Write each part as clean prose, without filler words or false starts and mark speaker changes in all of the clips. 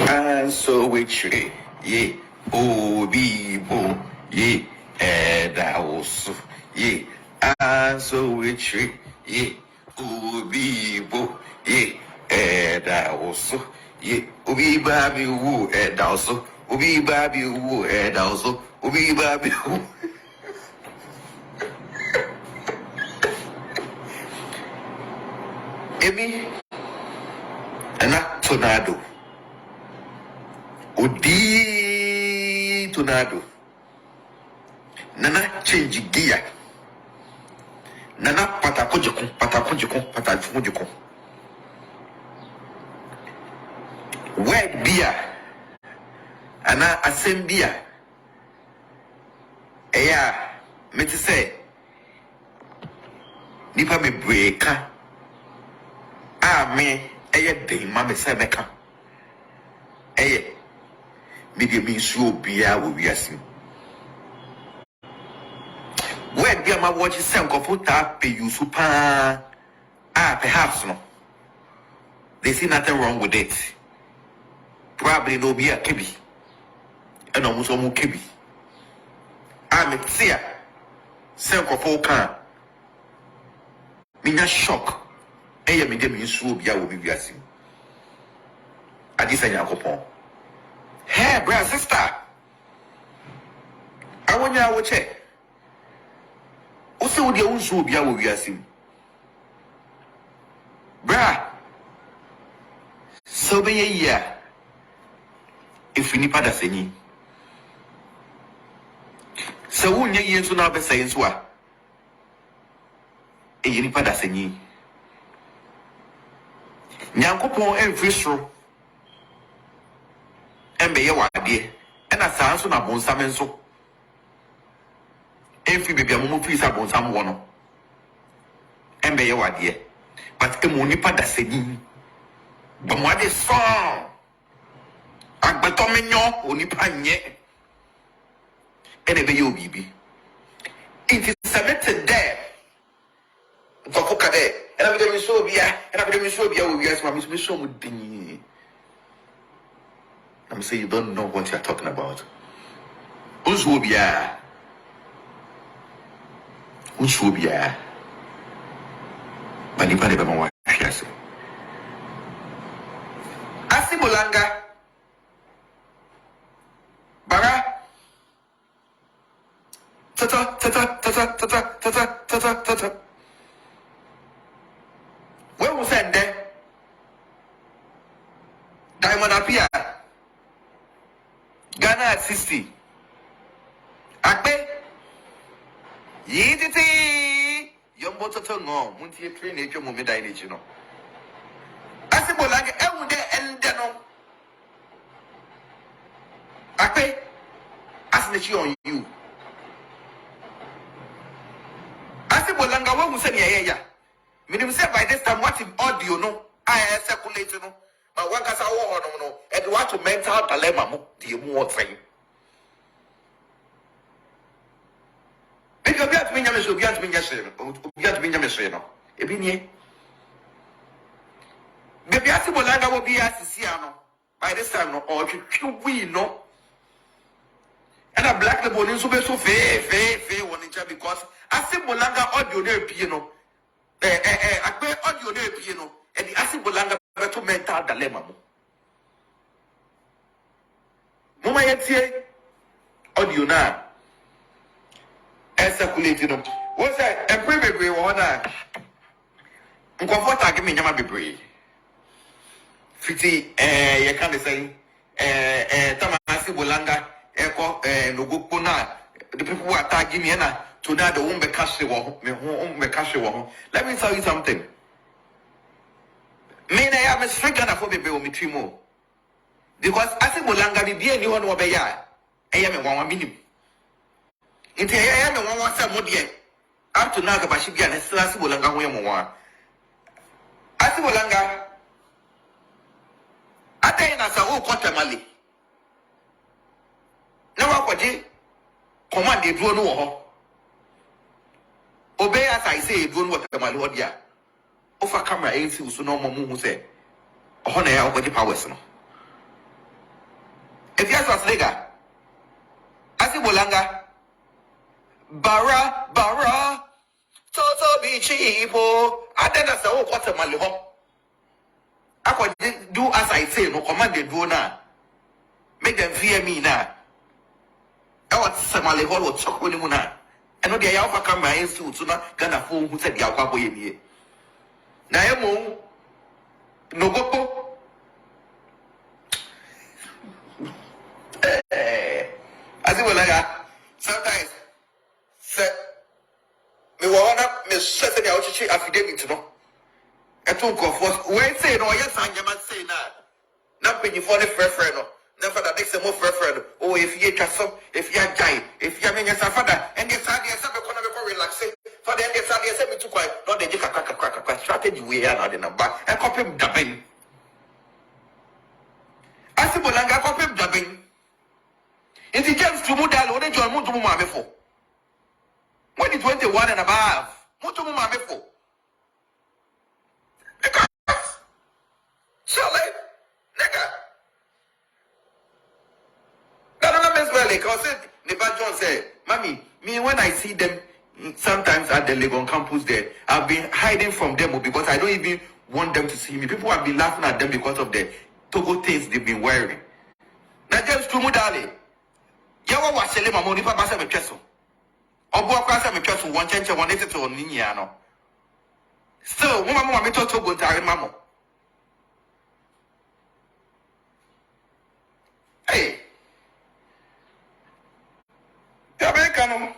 Speaker 1: And so we tree, ye, Odii bo, ye, also, ye, and so we tree, ye, Odii bo, ye, also, ye, Obi baby woo, also, Obi baby woo, also, Obi baby woo. Emi, and that tornado. Odii Tornado. Nana change gear. Nana patakujiko. Word beer. Ana asem beer. Eya, me to say. Nipa me breaka. Me eye dey mama say meka. Eye media means so be our wiasim. When dear my watch is sent of put up pay you super perhaps no. They see nothing wrong with it. Probably no be a kibi. And almost almost kibi. I'm a seer. Sent of all can. Mean a shock. Eye media means so be our wiasim. I just say Yakopon. Hey, brother, sister. I want you to check. Also, the own show be our wiasim. Bra. So be a year. If we need pada senyi. So who nye yen so na be saying so a. E yeni pada senyi. Nyankopon every show. Embe ye wade and a sans on a bonsam so. Every baby a mumu please a bonsam one. Embe ye wade, but a munipa da segi. But what is song? Agbatomino, onipanye. And a baby bibi. It is submitted there. Tokoka there, and I'm going to show you, and I'm going to show you, we ask my Miss Mission with Dinny. I'm saying you don't know what you're talking about. Ushubia. Manipani Bama Wafias. Asimulanga. Bara. Tata. Where was that there? Diamond Appiah. Ghana at 60. Akbe. Yiditi. Yombo toto no. Munti train nature mo medai nature no. Asibolanga ewude ende no. Akbe. Asnechi on you. Asibolanga wo mu se ne ya. Minim say by this time what if audio no. I circulate no. But one case no, and what to mental dilemma, the more thing. If you get me, you get me, no. Ebini. The Biasibolanga will be as Siano by this time, no, or we know. And a black the bone so fair, one inch because I see Bolanga audio there, piano. I pay audio there, piano, and the Asibolanga. To mental dilemma. Mama yet audio na circulating. What's that? A baby one. Comfort give me Yama Bibri. 50 you can't say Tamasi Bolanga Echo Nogukuna. The people who are tagging me to that the womb cash. Let me tell you something. Me na ya me strength na for bebe o mitri mo because ase bolanga bi bia ni ho no be ya eya me wanwa minim nti eya me wanwa sa mo de up to now ka ba shi bia na ase bolanga ho ye mo wa ase bolanga atay na sa o kwata mali na wa kwaje command e duro no wo ho obey as I say e duro no wo mali ho dia ofa camera ANC so no mo mu say oh na ya okwaje powers no If yes was nigga. Asi bolanga. Bara. Toto be cheapo. I then say, oh, what's a maliho? I could do as I say, no command they do now. Make them fear me now. I want some maliho will talk with him now. And no, the Alpha come by institute, so now Ghana fool who said the Alpha boy in here. Now, no go. I think like sometimes say me wanna me say the ouchi affidavit to know. I took off was when say no yes and you must say na penny for the friend no. Never that makes a more friend. Oh, if you just some, if you are guy, if you are your father, and your son is something to relax. For the end of the day, me too quiet. Not the crack strategy we are not in a back and copy dubbing. I see Bolanga copy dubbing. It is just to move down, only John Mutumuma before. When it's 21 and above, Mutumuma before. Charlie, nigga. Because Neba John said, Mommy, me when I see them sometimes at the Legon campus there, I've been hiding from them because I don't even want them to see me. People have been laughing at them because of the Togo things they've been wearing. Now James Tumudale, Yawa was selling my money for Massa Mecheso. Obo Kwasa Mecheso, one change, one to Niniano. So, Mama Mito Togo Tari Mamo. Hey. American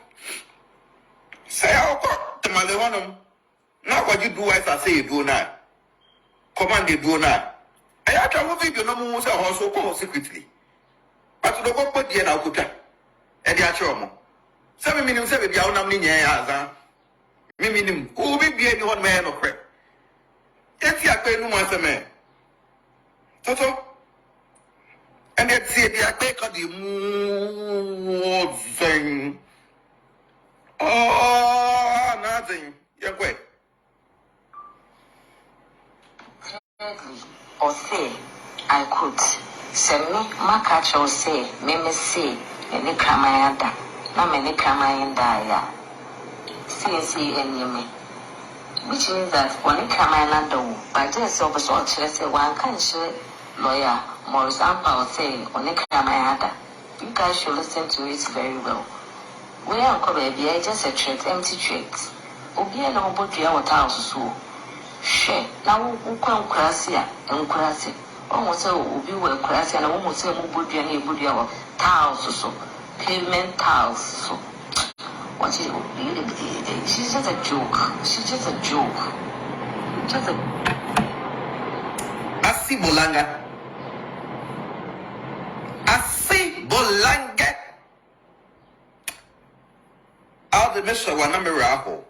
Speaker 1: say how Tamale one now what you do as I say you do now. Command you do now. I have to move you no more also come secretly. But to the go put the Nakuta and the Achomo. 7 minutes 7 yaw nam ni nya minim who be any one man or crap. If you are paying no man. Toto. And let's see the attack of the thing. Oh, nothing. You're quick.
Speaker 2: Or say, I could. Send me, my catch or say, me say, and the Kramayada. No, many Kramayanda. See, and you me. Which means that when it Kramayanda, by just over so, say, one can share lawyer. For example, say, on Nkraman, you guys should listen to it very well. We are baby, just a trait, empty trait. Obia no body our house so. Share, now who come crassia and crassy. Almost so be well crassy and almost say, body and body our tiles so. Pavement tiles so. What is it? She's just a joke. She's just a joke. Just a.
Speaker 1: Asi Bolanga. Asi Bolanga. I'll the Mr. Wanamiraho.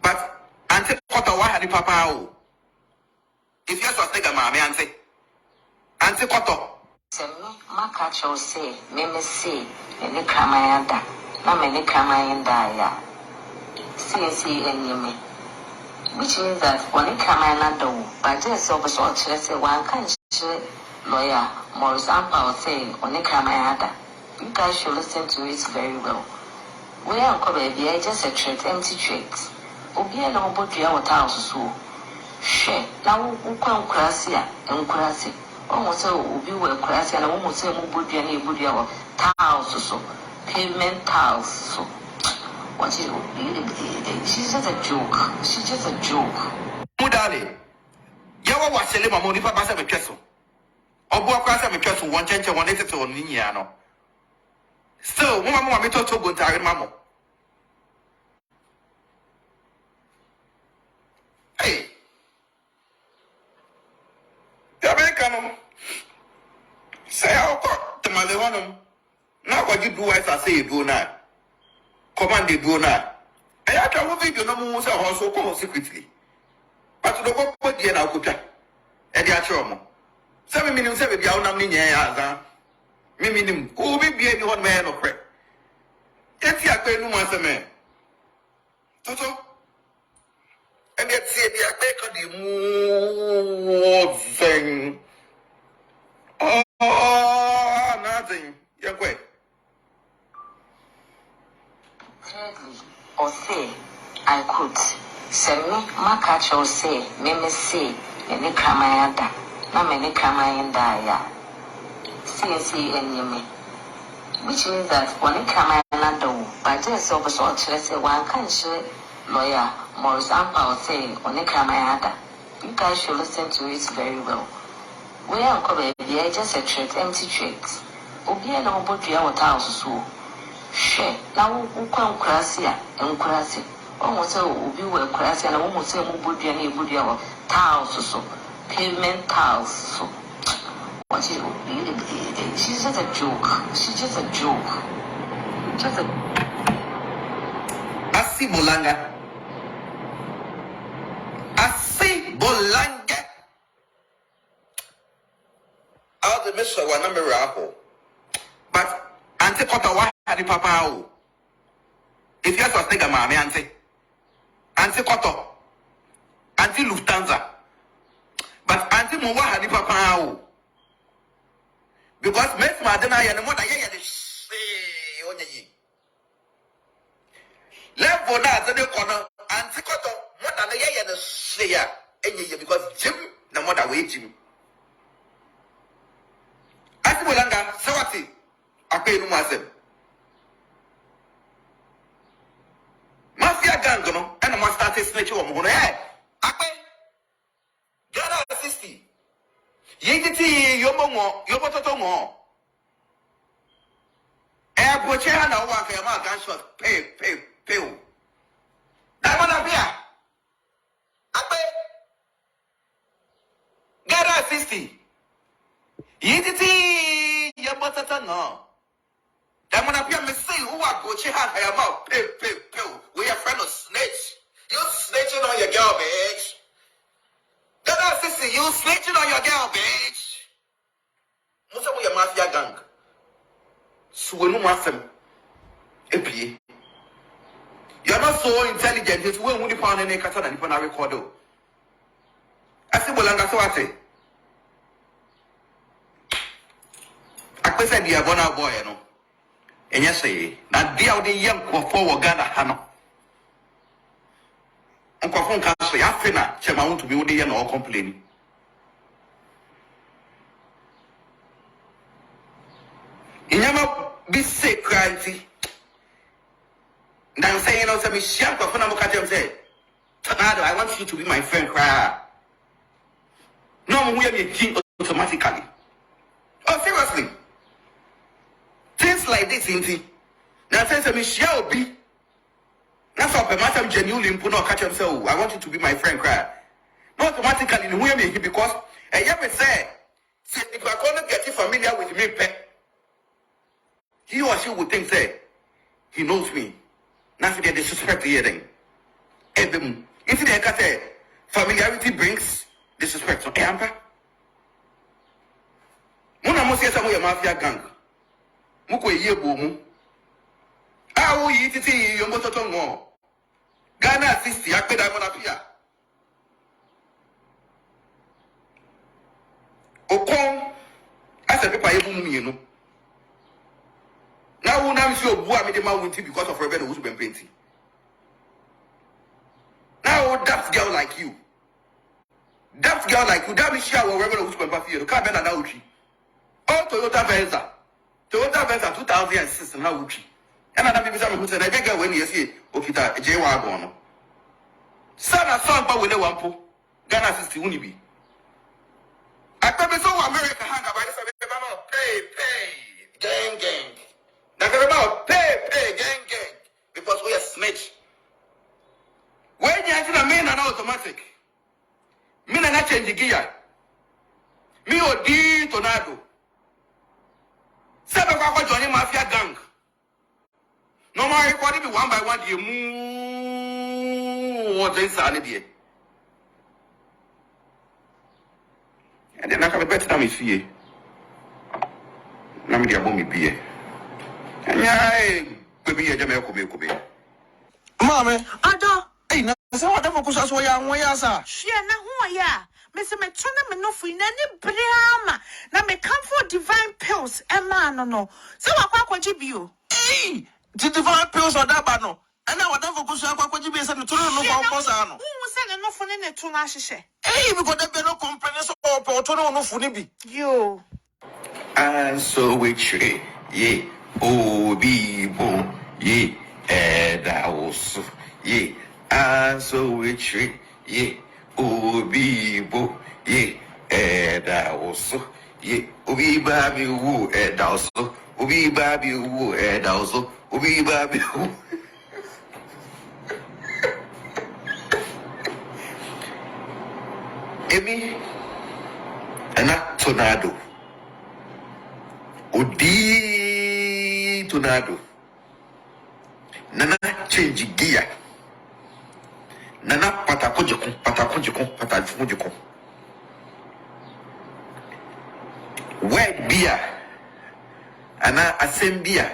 Speaker 1: But Auntie Koto Wahadi Papa. If yes was nigga, mammy, Auntie Koto.
Speaker 2: Send me, my catch or say, me say, and the Kramayada. No, many Kramayanda. See, and you me. Which means that when it Kramayada, by just over so, say, one can share lawyer. For example, say, on Nkraman, you guys should listen to it very well. We are baby, just a trait, empty trait. Obia no body our house so. Share, now who come crassia and crassy. Almost so be well crassy and almost say body and body our tiles so. Pavement tiles so. What is it? She's just a joke. She's just a joke.
Speaker 1: Mudale, Yawa was selling my money for Massa Mecheso. Obo Kwasa Mecheso, one change, one to Niniano. So, Mama Mito Togo Tari Mamo. Hey, the American say how Tamale one now what you do as I say you do now. Command you do now. I have to move you no more also come secretly. But to the go put the Nakuta and the Achomo. 7 minutes 7 yaw nam ni nya minim who be any one man or crap. If you are paying no man. Toto. And let's see the attack of the thing. Oh, something. You're quick.
Speaker 2: Thirdly, or say, I could send me my catch or say, me say, and Nkraman da, na me Nkraman da. See, and me. Which means that when Nkraman do, by just over so say one can share lawyer, more example say, on Nkraman da. You guys should listen to it very well. We are just a trait, empty traits. Obia no body our house so. Share now who come crassia and crassy. Almost so be well crassy and almost say body and body our tiles so. Pavement tiles so. What is she's just a joke. She's just a joke. Just a
Speaker 1: Asi Bolanga. Asi Bolanga. I'll the miss one number raffle. But Auntie Cotta, why had the papa? If you have to take a mammy, Auntie Cotta, Auntie Lufthansa. But Auntie Mowa had the papa. Because Miss Madonna and what I hear the say on ye. Left for that, the corner, Auntie Cotta, what I hear the say, and because Jim, no more away Jim. Auntie Bolanga, Sawati. I pay no myself. Mafia gang, and I must start a snitch on my head. I pay. Ghana 60. Yeti, Yomo, Yobotomo. Airport chair, and I walk a mark gunshot. Pay. Diamond Appiah. I pay. Ghana 60. Yeti, Yobotomo. Diamond Appiah me say who are go check out your mouth. Pay. We are friend of snitch. You snitching on your girl, bitch. That sister, you snitching on your girl, bitch. Musa we a mafia gang. So we no mafia. Epi. You are not so intelligent. It's when we pound any kata and put a record. I say Bolanga so I say. I said the Abona boy, you know. And yes, say, now dear the young for Ghana Hano. Uncle Fon can say, Afina, Chema want to be Odii and all complaining. You never be sick, cranty. Now I'm saying, also, Miss Shank of Funamokajam said, Tornado, I want you to be my friend, cry. No, we are king automatically. Oh, seriously. Things like this, ain't it? Now, since I shall be, that's how I'm genuinely put on catch himself. I want you to be my friend, cry. Not automatically, in way me because I ever say, if I can't get familiar with me, he or she would think, say, he knows me. Nothing they disrespect the hearing. If they can say, familiarity brings disrespect. Okay, Ampa? Muna mo say some mafia gang. Muko ye bomu. Awo yi titi yo mototo ngo. Ghana 60 akpe Diamond Appiah. Okon asa pepa ye bomu mienu. Now we now see obu amide ma wunti because of rebel who been plenty. Now that girl like you. That girl like you, that means she will rebel who been plenty. Ka be na na uchi. Oh Toyota Venza 2006 na uchi. And I be some who said I beg when you see Okita J1. Sana son pa wele wampo. Ghana 60 unibi. I tell me so America hang about this pay gang. That's about pay gang because we are snitch. When you enter the main and automatic, me na change gear. Me Odii Tornado. Seven kwa join mafia gang. No more recording be one by one. You move what is sanity. And then I can bet them is here. Now me dey abom be here. And yeah, baby, you just make me.
Speaker 3: Mama,
Speaker 4: Ada.
Speaker 3: hey, na say what dem ko so ya won ya sa.
Speaker 4: Hwe na ho ya. Me se me tona me no fu na ni brama. Na me come for divine pills. pills Emma no so wakwa jibio
Speaker 3: Hey, did the five pills or that banner? And now what for Kusa Kwaji be said to no Posano?
Speaker 4: who said no for ne to na hye
Speaker 3: Hey, because there be no complaints or Portono no Funibi.
Speaker 4: yo
Speaker 1: And so we tree, ye, Odii bo, ye, revèals, ye, and so we tree, ye, Odii bo, ye, revèals, ye, Obi baby woo, revèals, Obi baby woo, revèals, Obi baby woo. Emi, and tornado. Odii Tornado. Nana change gear. Nana patakojikon. Word beer. Ana asem beer.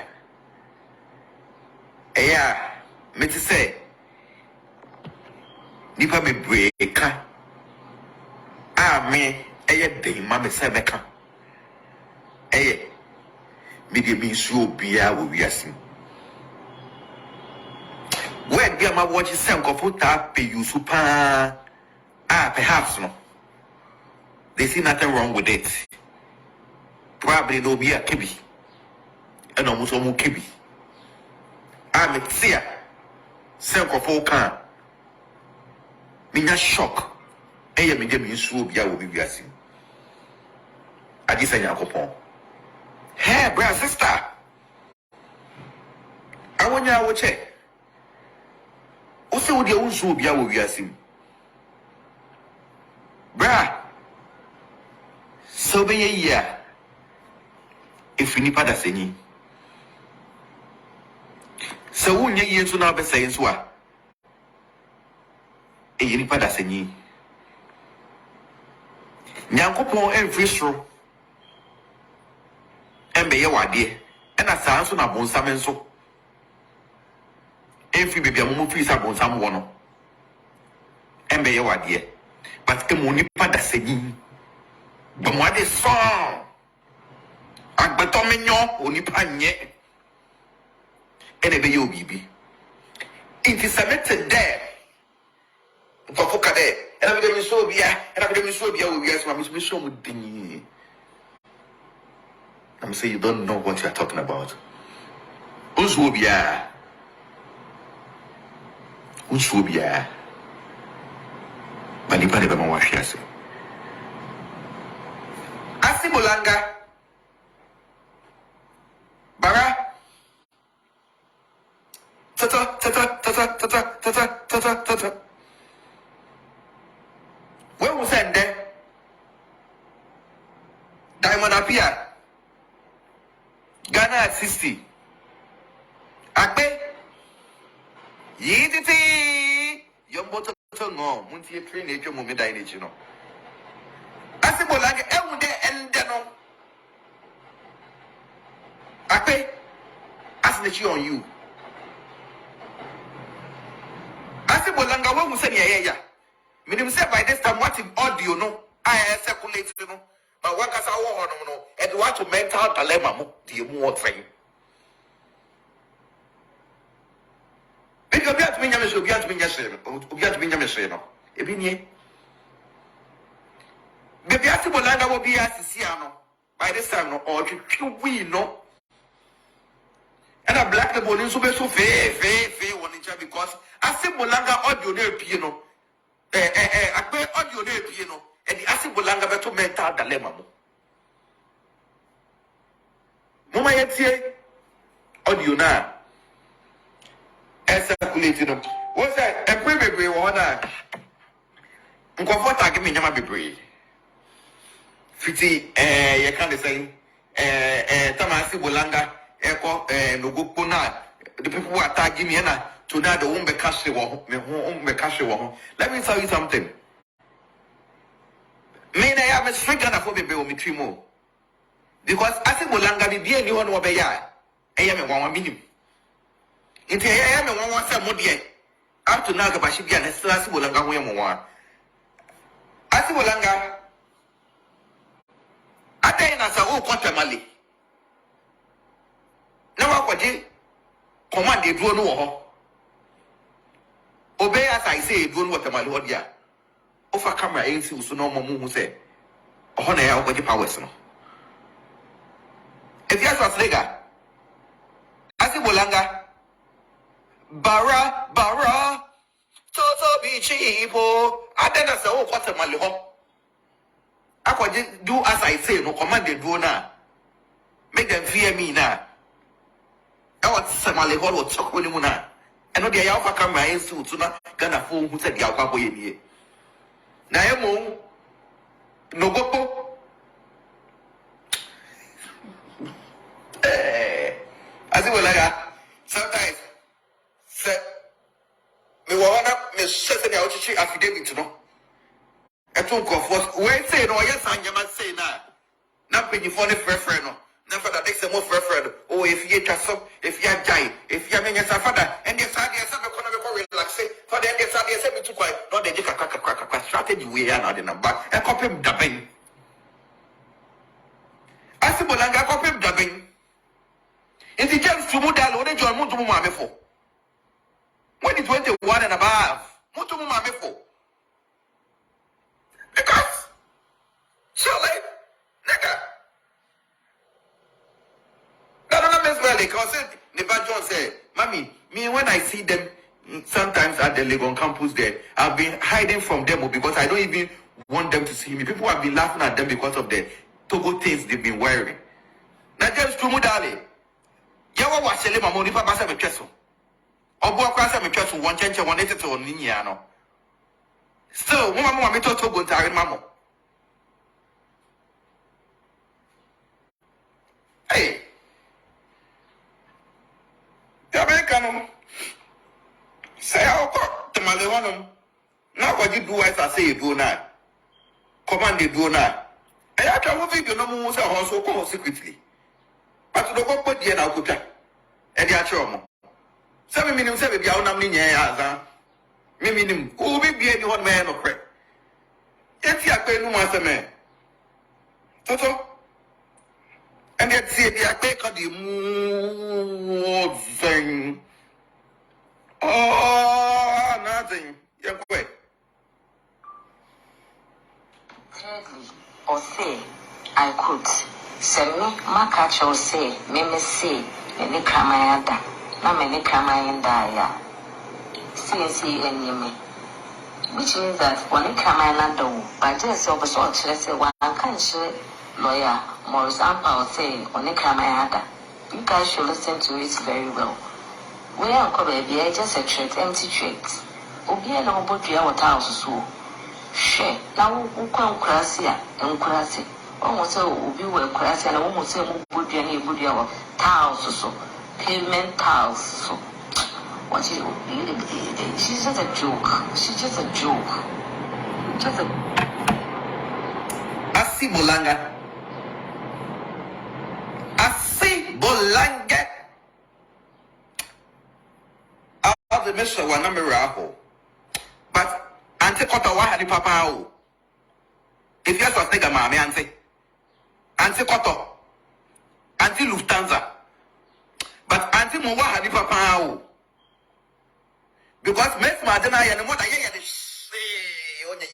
Speaker 1: Eya, meti say. Nipa me breaka. Me eye dey ma me say beka. Eye media means so be our wiasim. Where be my watch is some computer pay you super perhaps no. They see nothing wrong with it. Probably no be a kibi. And almost almost kibi. I'm a seer. Some computer can. Me shock. Eye media means so be our wiasim. I just say yakopon. Hey, brother, sister. I want you to check. Also, with your own soul, be our wiasim. Brah. So be a year. If you need pada seni. So when you to now be saying so. E you need pada seni. Nyankopon every show. Embe ye wade and a sanso na bonsam so enfi bebia mo fi sa bonsam wo no embe ye wade but emu nipa da seni bo mo ade so agbeto menyo onipa nye ene be ye obibi inti submitted there for foka there and I be so bia wo bia so me so mo dinyi. I'm saying you don't know what you're talking about. Unswobia. Manipa de bama washiase. Asimolanga. Bara. Tata. Where was that there? Diamond Appiah. Ghana at 60. Akbe. Yiditi. Yomboto no. Munti train ejo mo meda ni chino. Asibolanga ewude ende no. Akbe. Asnechi on you. Asibolanga when we say ya. Meaning say by this time what if audio no I circulate no. But what can I want no? And what to mental dilemma mo? The more thing. Because obiat me nyame so obiat me nyame so no. Ebi nie. Baby asibolanga wo bia sisia no. By this time no or we no. And a black the bone so be so fe one in because asibolanga audio no epie no. Akbe audio no epie no. And the asibolanga beto mental dilemma mo. Mama yetie audio na circulate no. What's that? And bebre wo na. Nkofo tag me nyama bebre. Fiti you can say Tamale For JUJU eko no go na the people who are tagging me na tornado won be cash wo me be cash wo. Let me tell you something. Me na ya me striga na for bebe o me twimo. Because asibolanga bi bia ni ho no be ya. Eye me wan minim. Nti eye me wan say mo de. Up to now ga bia na asibolanga ho ye mo wan. Asibolanga atay na sa o Tamale kwaje command the drone no obey as I say drone what Tamale ho dia offer camera ainsi so no mo hu say ho na ya kwaje powers no if you ask Lega asi bolanga bara toto bi chipo adena say o kwa Tamale ho akwaje do as I say no command the drone na make them fear me now. I want Tamale ho wo choko ni mu na eno de ya offer camera ainsi so na Ghana phone hu say dia kwa boye nie na emo no gopo as it was like sometimes say me wanna me shese na ochichi affidavit no eto nkofo we say no yes anyama say na penyifo ne frefre no na father dey say mo frefre oh if you twaso if you jai if you menya sa father and yes say be kono be ko relax father and yes say me too quiet no dey kakaka strategy we ya na dey na back e kopem daben asibolanga kopem daben if you just to model when you join mutumu mame for when it's 21 and above mutumu mame for because surely nigga that don't well because Neba John said mommy me when I see them sometimes at the Legon campus there I've been hiding from them because I don't even want them to see me. People have been laughing at them because of the Togo things they've been wearing. Now just to model yawa wasele mama onipa ba se betweso obo akwa se betweso won chenche won etete on ninya no still mo mama me toto go ntare mama hey ya be kanu say akọ Tamale wonom na kwaji do wise say do na command do na e ya twa video no mu say ho so ko secretly but the go put na okuta e di acho mo se me minim se be bia wonam ni nya ya za me minim o be bia ni won me no kre eti akpe nu mo aseme toto and yet see the akpe ka di mu zen oh nothing ya kwe
Speaker 2: thirdly or say I could send me my catch or say me say Nkraman da na me Nkraman da ya see enemy which means that when Nkraman da wo but just so say one can share lawyer more example say on Nkraman da you guys should listen to it very well we are baby just a trait empty trait obi e na obodua water house so she na wo kwa nkurase a nkurase almost will be well class and almost say would be any body of tiles so pavement tiles so what is she's just a joke. She's just a joke. Just a
Speaker 1: Asibolanga out the mission one number raho but ante kota wa hadi papa o if you have to take a mami anti koto anti Lufthansa but anti mo wa hadi papa o because mes madena ya no more than ya the onye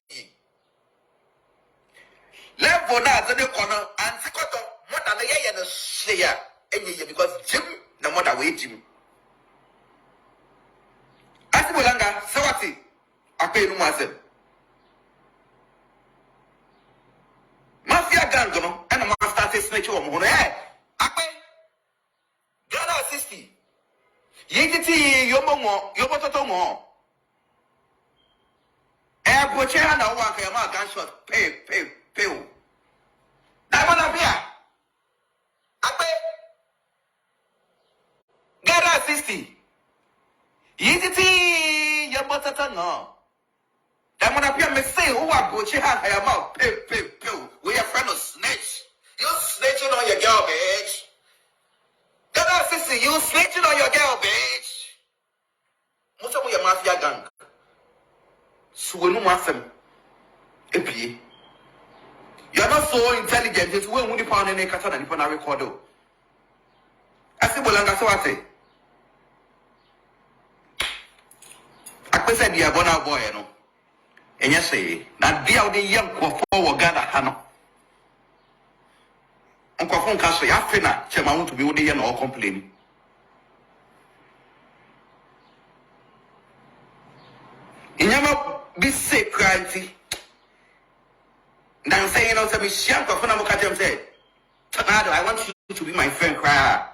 Speaker 1: level na the corner anti koto more than ya the say ya enye because Jim na more than we Jim Asibolanga sawati akpe nu masem mafia gang no and ma start snitch wo mo no akpe Ghana 60 yititi yobo toto mo broche na wo aka ma gunshot pay Diamond Appiah akpe Ghana 60 yititi yobo toto no Diamond Appiah me say who broche aka ma pay we are friend of snitch. You snitching on your girl, bitch. Ghana 60, you snitching on your girl, bitch. Most of your mafia gang. So we no mafia. Epi. You are not so intelligent. It's when we found any kata na nipa na record. Asi bolanga so ate. Akpese dia bona boy no. Enya say na dia ode yam kwofo wo Ghana ha no. Nkwofo nka so ya fe na chema want to be ode ye na all complain. Inyama bi say cranty. Now say you know say me sham kwofo na mo ka tem say Tornado, I want you to be my friend cry.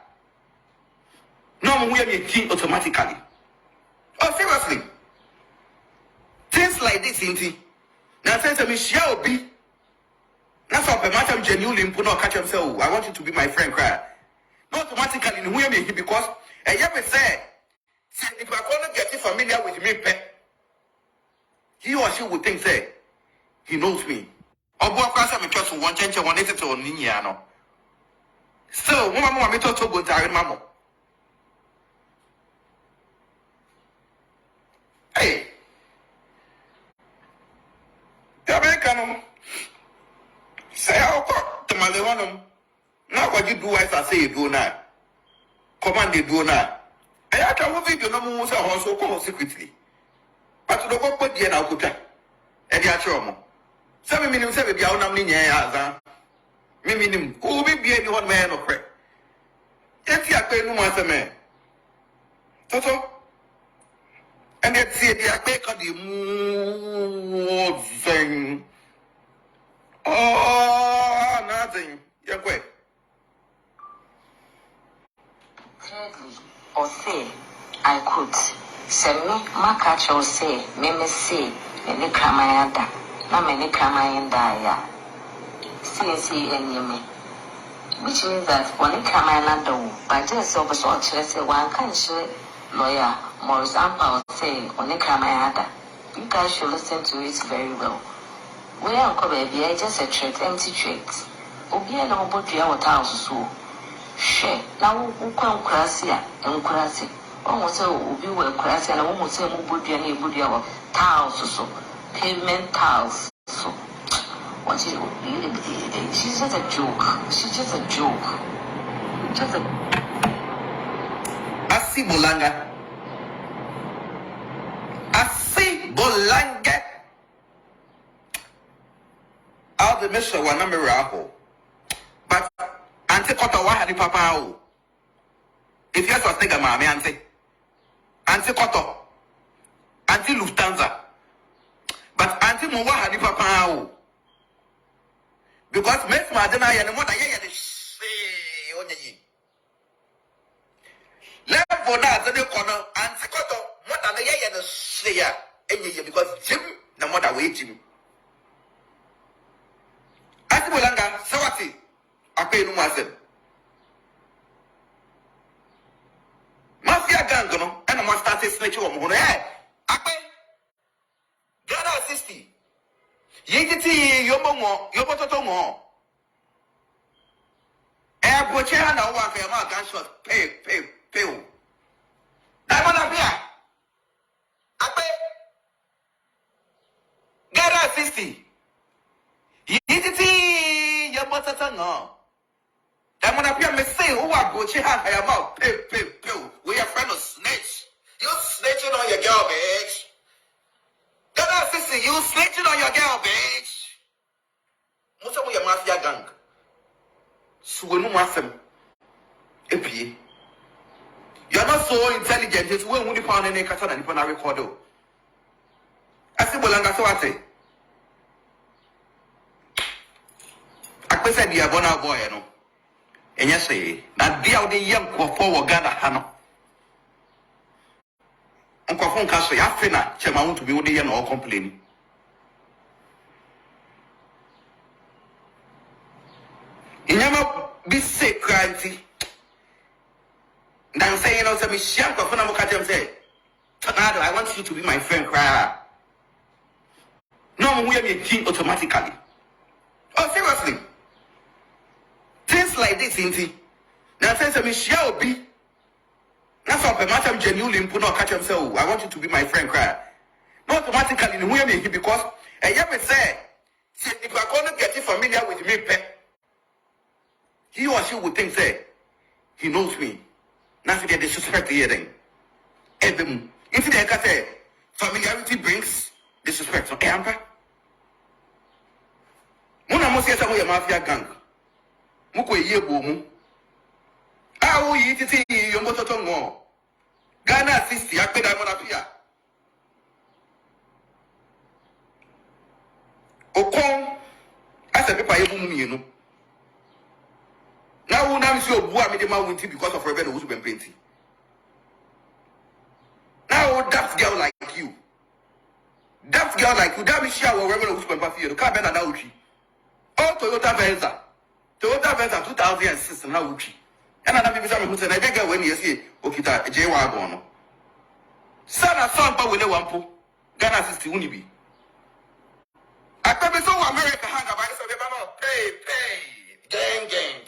Speaker 1: No we are making automatically. Oh seriously. Things like this inti. Now say to me shall be. That's how per matter genuinely put no catch himself. I want you to be my friend cry. Not automatically we are making because I ever say if you are gonna get familiar with me, he or she would think say he knows me. Or boy class me just one change one to Ninyano. So one more me to go to mama. Hey. American say how Tamale one now what you do as I say you do now. Command they do now. I can't video no more so call secretly. But to go put the now put and the actual 7 minutes 7 be out of Miminim, who will be anyone man or crack. If you are paying no matter man. Toto. And let's see the attack of the mood thing. Oh, nothing. You're quick.
Speaker 2: Thirdly, or say, I could. Send me, my catch or say, me say, and Nkraman da. Na me Nkraman da. CNC and Yemi. Which means that when Nkraman do, by just over so say one can share lawyer, more example say, when Nkraman da. You guys should listen to it very well. We are baby, I just a trait, empty trait. Obia no body our house so. Share. Now who come crasia and crassy. Almost so be well crassy and almost say body and a body our tiles so. Pavement tiles so. What is she's just a joke. She's just a joke. Just a
Speaker 1: Asi bolanga. Asi bolanga. I'll be Mr. Wanamiraho. But Auntie Kota Wahani Papa. If you have to take a mammy, Auntie Koto, Auntie Lufthansa. But Auntie Mwahani Papa. Because Miss Madonna and what I say on ye. Left for that, the corner, Auntie Koto, what are the yay and the slayer, because Jim, no matter way Jim. Bolanga, Sawati, I pay no master. Mafia Gangono, and I must start a snatch of Mona. I pay Gada 60. Yeti, Yobomo, Yobotomo. Air Bochana, one for my gunshot, pay. Diamond Appiah. I pay Gada 60. Yeti, Yabotatano. Diamond Appiah may say, who are Bochana, I am out, pay. We are friends of snitch. You snitching on your girl, bitch. Gada 60, you snitching on your girl, bitch. Most of your mafia gang. So we know Massam. Epi. You are not so intelligent. It's when we found any Katana and Pana recordo. I see Bolanga Swate. I said, the Abona boy, no. And yes, say, that dear the young Quafo or Ghana Hano. Uncle Fonka say, Afina, Chema want to be Odii or complaining. Inyama be say cranty. Now say you know say me sham ko funa mo ka tem say Tornado, I want you to be my friend cry. No we are making automatically. Oh seriously. Things like this inti. Now say me shall be. That's how per matter genuinely put no catch himself. I want you to be my friend cry. Not automatically we are making because I ever say if you are going to get familiar with me, he or she would think say he knows me. Nothing they disrespect the hearing. Even if they can say familiarity brings disrespect. So, Ampa. Muna mo siya sa mo ya mafia gang. Muko ye bomu. Awo yi titi yo mototo ngo. Ghana assist ya pe Diamond Appiah. Okon asa pepa ye bomu mi no. Now we now see Obua Midema winti because of rebel who's been painting. Now that girl like you. That girl like you, that Michelle or rebel who's been painting. You can't be an Auchi. Oh, Toyota Venza. Toyota Venza 2006 and Auchi. And another people who said, I think when you see Okita, J1. Sana Sampa with a wampo. Ghana sister Unibi. I probably saw America hang about it. Pay. Gang.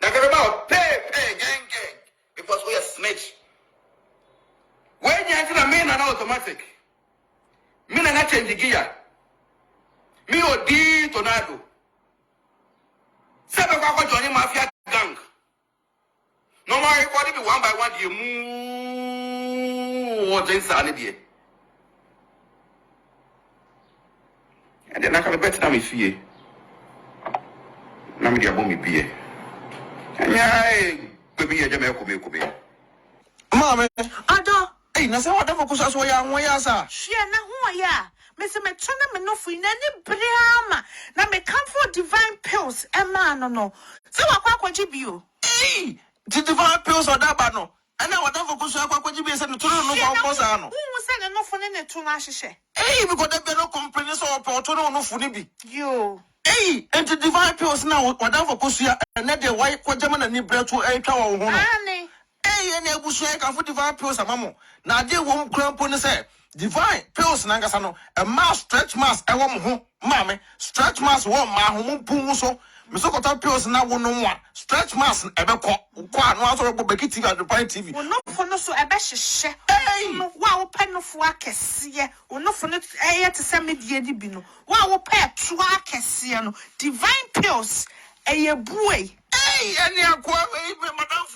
Speaker 1: Now get about pay, gang. Because we are snitch. When you enter the main and automatic, me not change the gear. Me Odii Tornado. Seven people joining mafia gang. No more recording me one by one. You move what's inside here. And then I can bet them if you. Now me dia bomb me
Speaker 3: Mama,
Speaker 4: Ado.
Speaker 3: hey, na say what for kusa so ya nwa ya sa.
Speaker 4: Hwe na ho ya. Me se me tona me no fu na ni brama. Na me come for divine pills. Emma no. Se wakwa kwaji bio.
Speaker 3: Hey, the divine pills or that no. And now what for kusa kwaji bi say no toro no kwa kosa no.
Speaker 4: Who say no fu ne to na hihye.
Speaker 3: Hey, because there be no complaints so for toro no fu ni bi.
Speaker 4: Yo.
Speaker 3: Hey, and the divine pills now what for kusa and na the why kwa jama na ni bretu e twa wo ho no.
Speaker 4: Ani.
Speaker 3: Hey, and ebusu e ka for divine pills amamo. Na de wo mkrampo ne say divine pills na ngasa no a mass stretch mass e wo mo ho mame stretch mass wo ma ho mo pun so me so kota pills na wo no mo stretch mass e be ko anu aso bo beki TV Adwenepahene TV
Speaker 4: Wo no fo no so e be hihye.
Speaker 3: Hey,
Speaker 4: Wa wo pe no fo akese. Wo no fo no eye te se medie di bi no. Wa wo pe to akese no. Divine pills eye buey.
Speaker 3: hey, any akwa we madam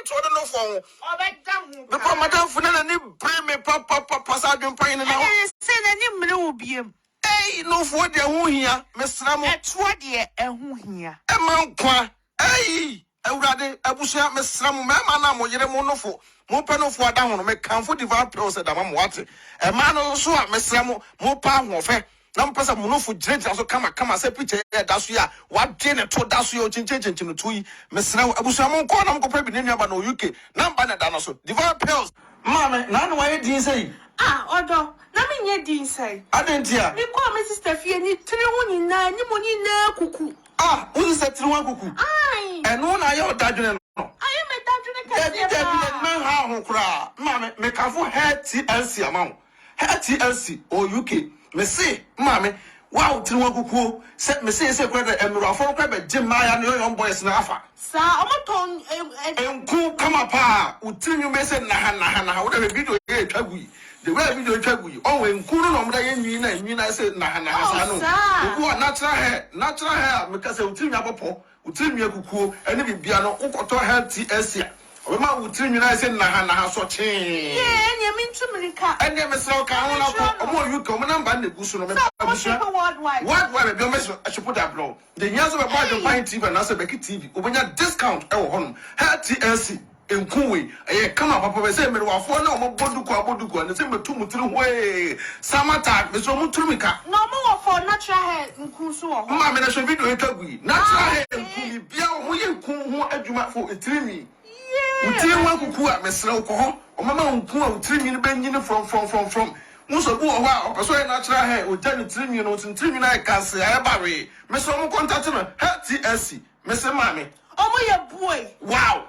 Speaker 3: to no phone
Speaker 4: Obedam.
Speaker 3: because madam for na ni bring me papa sa Adwenepahene na
Speaker 4: Eh, se na ni mre obiem.
Speaker 3: hey, no for de ho hia me sra mo
Speaker 4: Eto de ehu hia.
Speaker 3: e man kwa hey, Ewurade abusia me sra mo ma na mo yere mo nofo mo pe nofo ada ho no me kanfo divine pills da ma mo wate e ma no so a me sra mo pa ho fe na mpesa mo nofo jirejira so kama se picture da so ya wa de ne to da so yo chinchin no to yi me sra abusia mo ko na mo ko pa bi ne nua ba no UK na mba na da no so divine pills mama na no wa ye din say
Speaker 4: Ah, odo. Na me nye din sai.
Speaker 3: adentia
Speaker 4: Me call me sister fie ni tiri ho nyina ni mo nyina kuku.
Speaker 3: ah wo se tiri wa kuku
Speaker 4: Ai.
Speaker 3: eno na ye odadwene no
Speaker 4: Aye me dadwene
Speaker 3: Debbie,
Speaker 4: kase.
Speaker 3: man, how cry? Mammy, make a full hair TLC amount. Hair TLC or UK. Me say, mammy, wow, Tiwaku, set me say, brother, and Rafa, Jim Maya, no young boys, Nafa.
Speaker 4: Sa, omoton
Speaker 3: And cool come up, would tell you, Messi, Nahana, whatever video here, Chagui. The way video Chagui. Oh, and cool on the end, you know, said Nahana. You are natural hair, because I will tell you about. Utimi akuku ene bibia no ukoto health TLC we ma utimi na say na so che
Speaker 4: nya mintumrika
Speaker 3: ene me so ka ho na ko omo yu ko mo namba na gusu no me abusia worldwide be o me so I should put that blow the nyazo be buy the Pine TV na say Beki TV obenya discount e wo hono health TLC enkuwe kama papa be say me wafo na omo boduko na say me tumutiri hoe samata me so mutumika
Speaker 4: no mo for natural hair nkunsu wo
Speaker 3: ma me na so video etagui natural hair nkumi bia o mo ye nkun ho adwuma fo etirimi utiri wa kuku a mesra wo ho o mama nkun a utirimi ne banyini from muso bu ho a opeso natural hair o jani tirimi no tirimi na kase ya bare me so mo contact no health TLC me se ma me
Speaker 4: omo ye boy
Speaker 3: wow